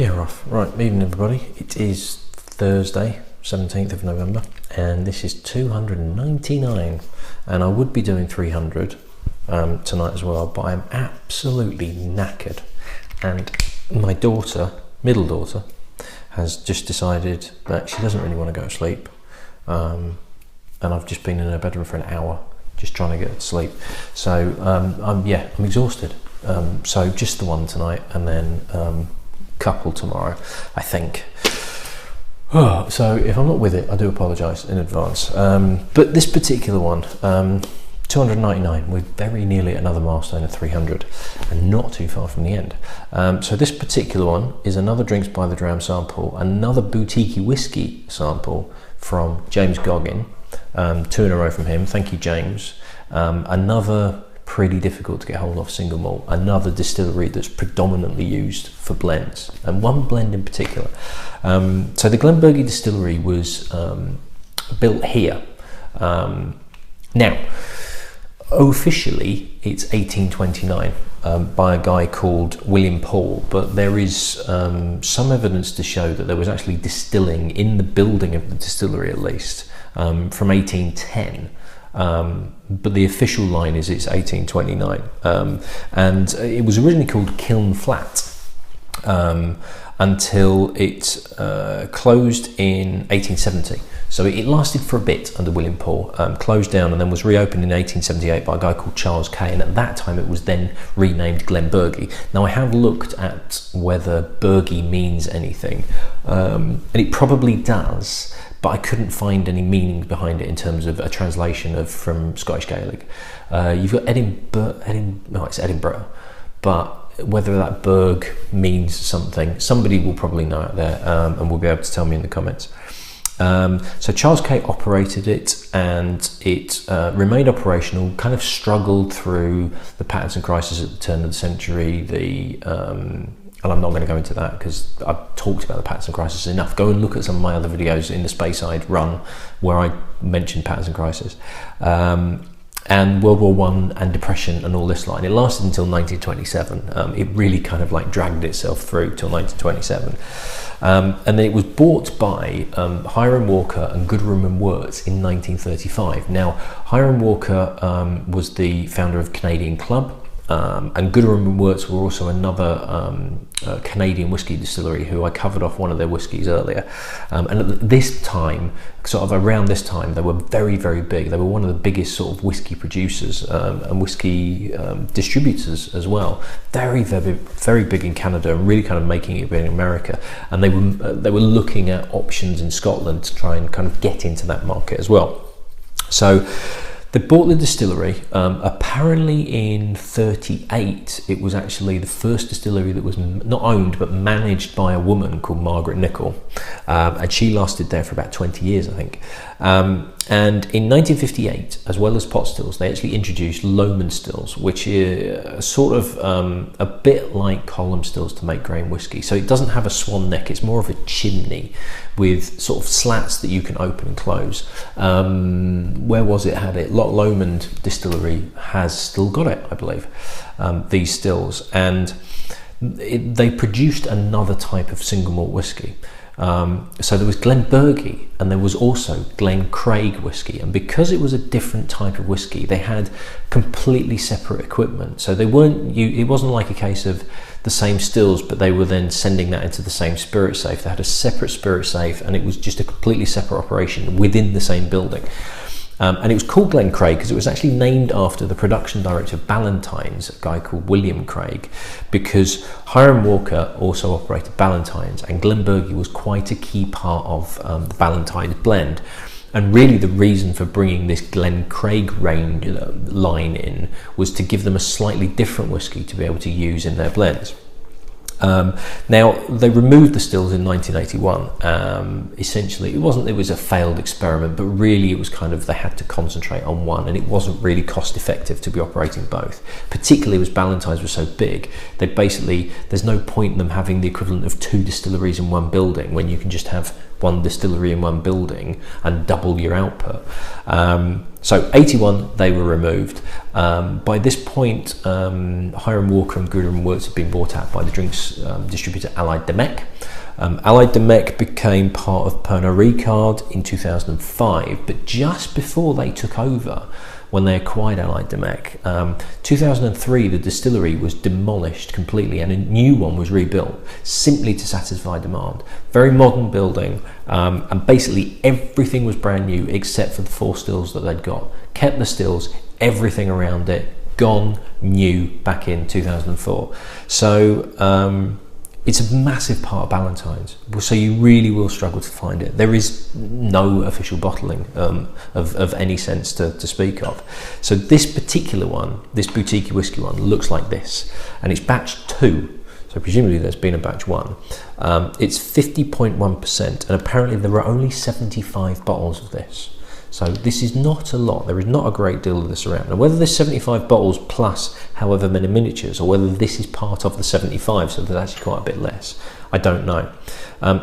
Yeah, rough. Right, evening everybody. It is Thursday, 17th of November, and this is 299. And I would be doing 300 tonight as well, but I'm absolutely knackered. And my daughter, middle daughter, has just decided that she doesn't really want to go to sleep. And I've just been in her bedroom for an hour, just trying to get her to sleep. So I'm exhausted. So just the one tonight, and then couple tomorrow, I think. Oh, so if I'm not with it, I do apologise in advance. But this particular one, 299, we're very nearly at another milestone of 300, and not too far from the end. So this particular one is another Drinks by the Dram sample, another boutique whiskey sample from James Goggin, 2 in a row from him. Thank you, James. Another pretty difficult to get hold of single malt, another distillery that's predominantly used for blends, and one blend in particular. So the Glenburgie distillery was built here. Now, officially it's 1829 by a guy called William Paul, but there is some evidence to show that there was actually distilling in the building of the distillery, at least, from 1810. But the official line is it's 1829, and it was originally called Kiln Flat until it closed in 1870. So it lasted for a bit under William Paul, closed down, and then was reopened in 1878 by a guy called Charles Kay, and at that time it was then renamed Glenburgie. Now, I have looked at whether Burgie means anything, and it probably does, but I couldn't find any meaning behind it in terms of a translation from Scottish Gaelic. You've got it's Edinburgh, but whether that Burg means something, somebody will probably know out there, and will be able to tell me in the comments. So Charles Kay operated it, and it remained operational, kind of struggled through the Patterson crisis at the turn of the century, and I'm not going to go into that because I've talked about the Patterson crisis enough. Go and look at some of my other videos in the Speysider run where I mentioned Patterson crisis, and World War I and Depression and all this line. It lasted until 1927. It really kind of like dragged itself through till 1927. And then it was bought by Hiram Walker and Goodrum and Wirtz in 1935. Now, Hiram Walker was the founder of Canadian Club, and Goodrum and Wirtz were also another Canadian whiskey distillery who I covered off one of their whiskies earlier. And at this time, sort of around this time, they were very, very big. They were one of the biggest sort of whiskey producers and whiskey distributors as well. Very, very, very big in Canada, and really kind of making it big in America. And they were looking at options in Scotland to try and kind of get into that market as well. So they bought the distillery. Apparently in 38, it was actually the first distillery that was not owned but managed by a woman called Margaret Nichol, and she lasted there for about 20 years, I think. And in 1958, as well as pot stills, they actually introduced Lowman stills, which is sort of a bit like column stills to make grain whiskey. So it doesn't have a swan neck, it's more of a chimney with sort of slats that you can open and close. Where was it had it? Loch Lomond Distillery has still got it, I believe, these stills. And they produced another type of single malt whiskey. So there was Glenburgie, and there was also Glencraig whiskey, and because it was a different type of whiskey, they had completely separate equipment. So they weren't, it wasn't like a case of the same stills, but they were then sending that into the same spirit safe. They had a separate spirit safe, and it was just a completely separate operation within the same building. And it was called Glencraig because it was actually named after the production director of Ballantines, a guy called William Craig, because Hiram Walker also operated Ballantines, and Glenburgie was quite a key part of the Ballantines blend. And really the reason for bringing this Glencraig range line in was to give them a slightly different whiskey to be able to use in their blends. Now, they removed the stills in 1981. Essentially, it was a failed experiment, but really it was kind of, they had to concentrate on one, and it wasn't really cost effective to be operating both. Particularly as Ballantines was so big, there's no point in them having the equivalent of 2 distilleries in one building when you can just have one distillery in one building and double your output. So 81, they were removed. By this point, Hiram Walker and Goodham Woods had been bought out by the drinks distributor Allied Domecq. Allied Domecq became part of Pernod Ricard in 2005, but just before they took over, when they acquired Allied Domecq, 2003, the distillery was demolished completely and a new one was rebuilt simply to satisfy demand. Very modern building, and basically everything was brand new except for the 4 stills that they'd got. Kept the stills, everything around it, gone new back in 2004. So it's a massive part of Ballantines, so you really will struggle to find it. There is no official bottling of any sense to speak of. So this particular one, this boutique whiskey one, looks like this, and it's batch 2. So presumably there's been a batch 1. It's 50.1%, and apparently there are only 75 bottles of this. So this is not a lot. There is not a great deal of this around. And whether there's 75 bottles plus however many miniatures, or whether this is part of the 75, so there's actually quite a bit less, I don't know.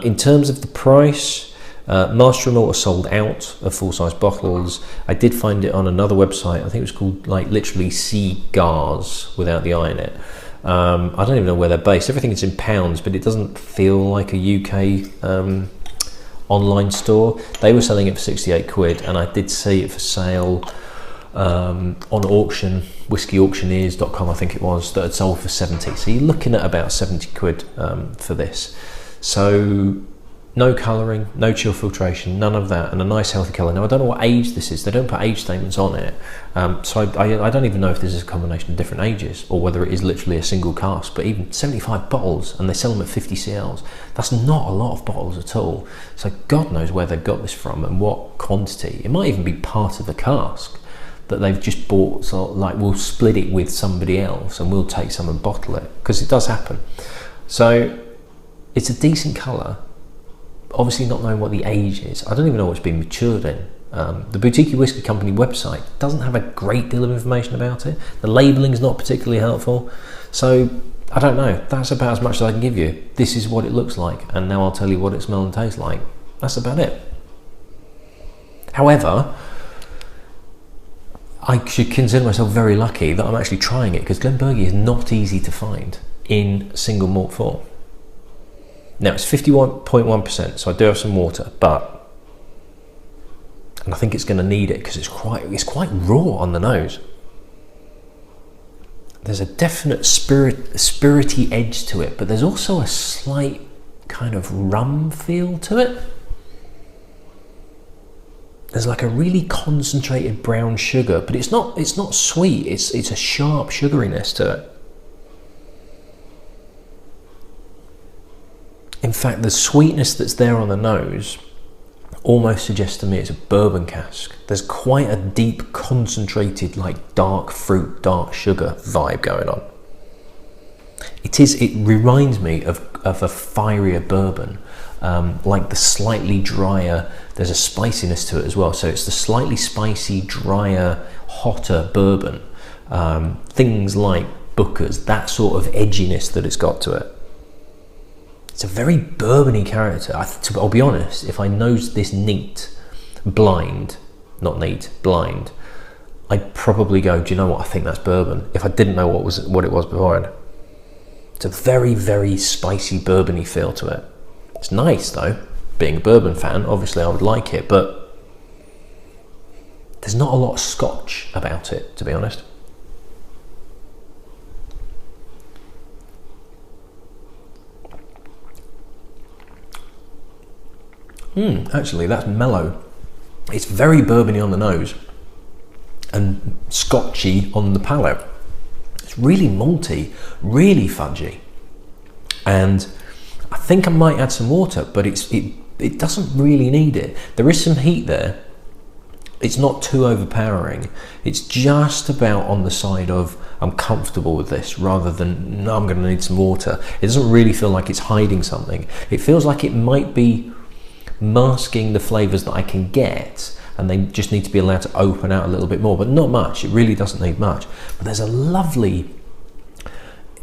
In terms of the price, Master and Malt are sold out of full-size bottles. I did find it on another website. I think it was called like literally Cigars without the I in it. I don't even know where they're based. Everything is in pounds, but it doesn't feel like a UK online store. They were selling it for 68 quid, and I did see it for sale on auction, whiskyauctioneers.com I think it was, that had sold for 70. So you're looking at about 70 quid for this. So no colouring, no chill filtration, none of that, and a nice healthy colour. Now I don't know what age this is, they don't put age statements on it, so I don't even know if this is a combination of different ages or whether it is literally a single cask. But even 75 bottles, and they sell them at 50 cls, that's not a lot of bottles at all. So God knows where they've got this from and what quantity. It might even be part of the cask that they've just bought, so like we'll split it with somebody else and we'll take some and bottle it, because it does happen. So it's a decent colour. Obviously not knowing what the age is, I don't even know what's been matured in. The Boutique Whiskey Company website doesn't have a great deal of information about it. The labelling is not particularly helpful, so I don't know. That's about as much as I can give you. This is what it looks like, and now I'll tell you what it smells and tastes like. That's about it. However, I should consider myself very lucky that I'm actually trying it, because Glenburgie is not easy to find in single malt form. Now it's 51.1%, so I do have some water, and I think it's going to need it because it's quite raw on the nose. There's a definite spirity edge to it, but there's also a slight kind of rum feel to it. There's like a really concentrated brown sugar, but it's not sweet. It's a sharp sugariness to it. In fact, the sweetness that's there on the nose almost suggests to me it's a bourbon cask. There's quite a deep, concentrated, like dark fruit, dark sugar vibe going on. It reminds me of a fierier bourbon, like the slightly drier, there's a spiciness to it as well. So it's the slightly spicy, drier, hotter bourbon. Things like Booker's, that sort of edginess that it's got to it. It's a very bourbony character. I'll be honest, if I nosed this neat, blind, I'd probably go, do you know what, I think that's bourbon, if I didn't know what it was beforehand. It's a very, very spicy, bourbony feel to it. It's nice though, being a bourbon fan, obviously I would like it, but there's not a lot of scotch about it, to be honest. Actually, that's mellow. It's very bourbony on the nose and scotchy on the palate. It's really malty, really fudgy, and I think I might add some water, but it doesn't really need it. There is some heat there. It's not too overpowering. It's just about on the side of I'm comfortable with this, rather than no, I'm going to need some water. It doesn't really feel like it's hiding something. It feels like it might be masking the flavours that I can get, and they just need to be allowed to open out a little bit more, but not much. It really doesn't need much. But there's a lovely,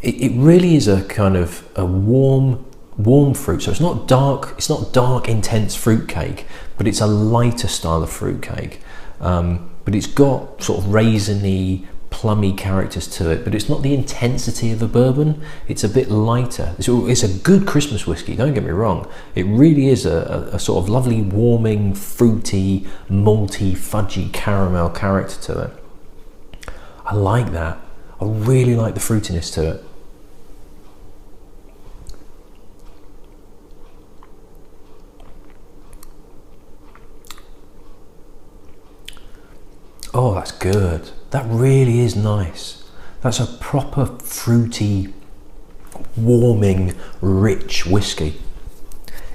it really is a kind of a warm, warm fruit, so it's not dark intense fruit cake, but it's a lighter style of fruit cake. But it's got sort of raisiny, plummy characters to it, but it's not the intensity of a bourbon. It's a bit lighter. It's a good Christmas whiskey, don't get me wrong. It really is a sort of lovely, warming, fruity, malty, fudgy caramel character to it. I like that. I really like the fruitiness to it. Oh, that's good. That really is nice. That's a proper fruity, warming, rich whiskey.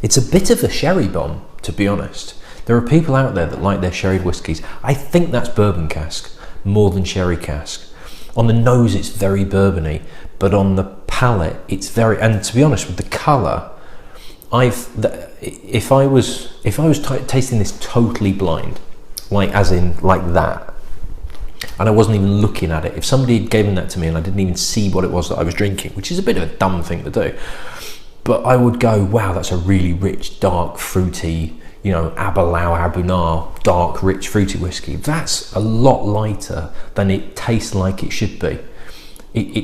It's a bit of a sherry bomb, to be honest. There are people out there that like their sherried whiskies. I think that's bourbon cask more than sherry cask. On the nose, it's very bourbony, but on the palate, it's very. And to be honest, with the colour, if I was tasting this totally blind, like as in like that, and I wasn't even looking at it, if somebody had given that to me and I didn't even see what it was that I was drinking, which is a bit of a dumb thing to do, but I would go, wow, that's a really rich, dark, fruity, Aberlour, Abunard, dark, rich, fruity whiskey. That's a lot lighter than it tastes like it should be.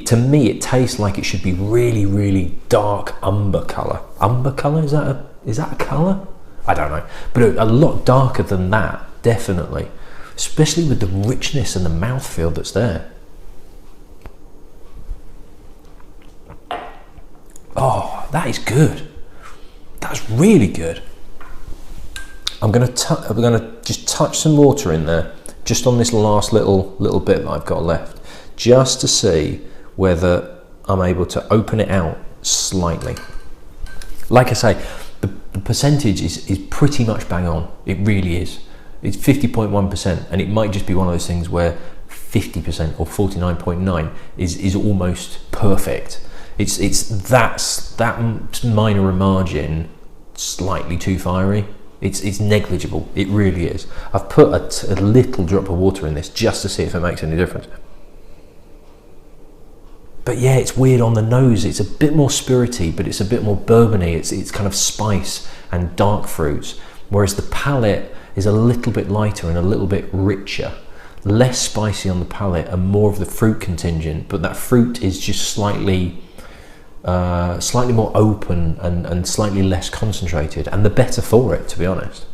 To me, it tastes like it should be really, really dark umber colour. Umber colour, is that a colour? I don't know, but a lot darker than that, definitely. Especially with the richness and the mouthfeel that's there. Oh, that is good. That's really good. I'm gonna just touch some water in there, just on this last little bit that I've got left, just to see whether I'm able to open it out slightly. Like I say, the percentage is pretty much bang on. It really is. It's 50.1%, and it might just be one of those things where 50% or 49.9 is almost perfect. It's that minor margin slightly too fiery. It's negligible. It really is. I've put a little drop of water in this just to see if it makes any difference. But yeah, it's weird on the nose. It's a bit more spirity, but it's a bit more bourbony. It's kind of spice and dark fruits, whereas the palate is a little bit lighter and a little bit richer, less spicy on the palate and more of the fruit contingent, but that fruit is just slightly more open and slightly less concentrated, and the better for it, to be honest.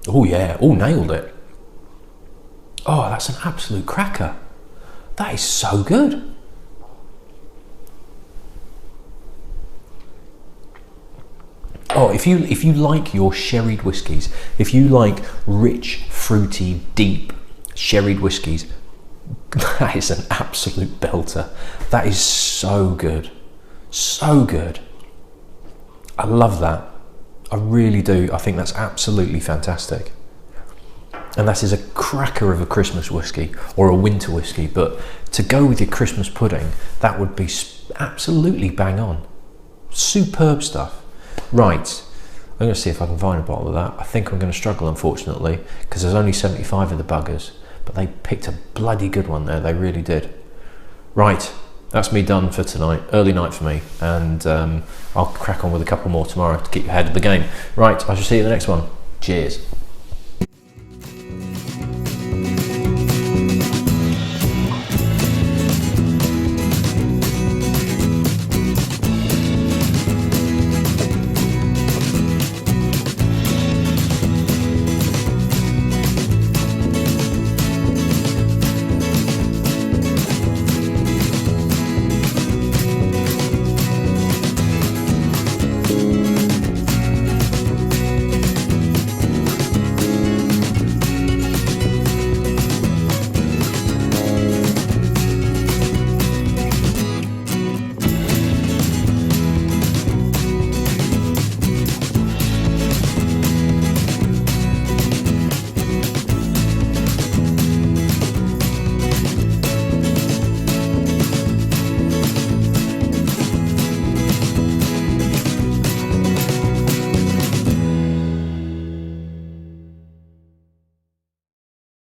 Oh yeah, nailed it. Oh, that's an absolute cracker. That is so good. Oh, if you like your sherried whiskies, if you like rich, fruity, deep sherried whiskies, that is an absolute belter. That is so good. So good. I love that. I really do. I think that's absolutely fantastic. And that is a cracker of a Christmas whiskey or a winter whiskey, but to go with your Christmas pudding, that would be absolutely bang on. Superb stuff. Right, I'm going to see if I can find a bottle of that. I think I'm going to struggle, unfortunately, because there's only 75 of the buggers, but they picked a bloody good one there, they really did. Right, that's me done for tonight, early night for me, and I'll crack on with a couple more tomorrow to keep ahead of the game. Right, I shall see you in the next one. Cheers.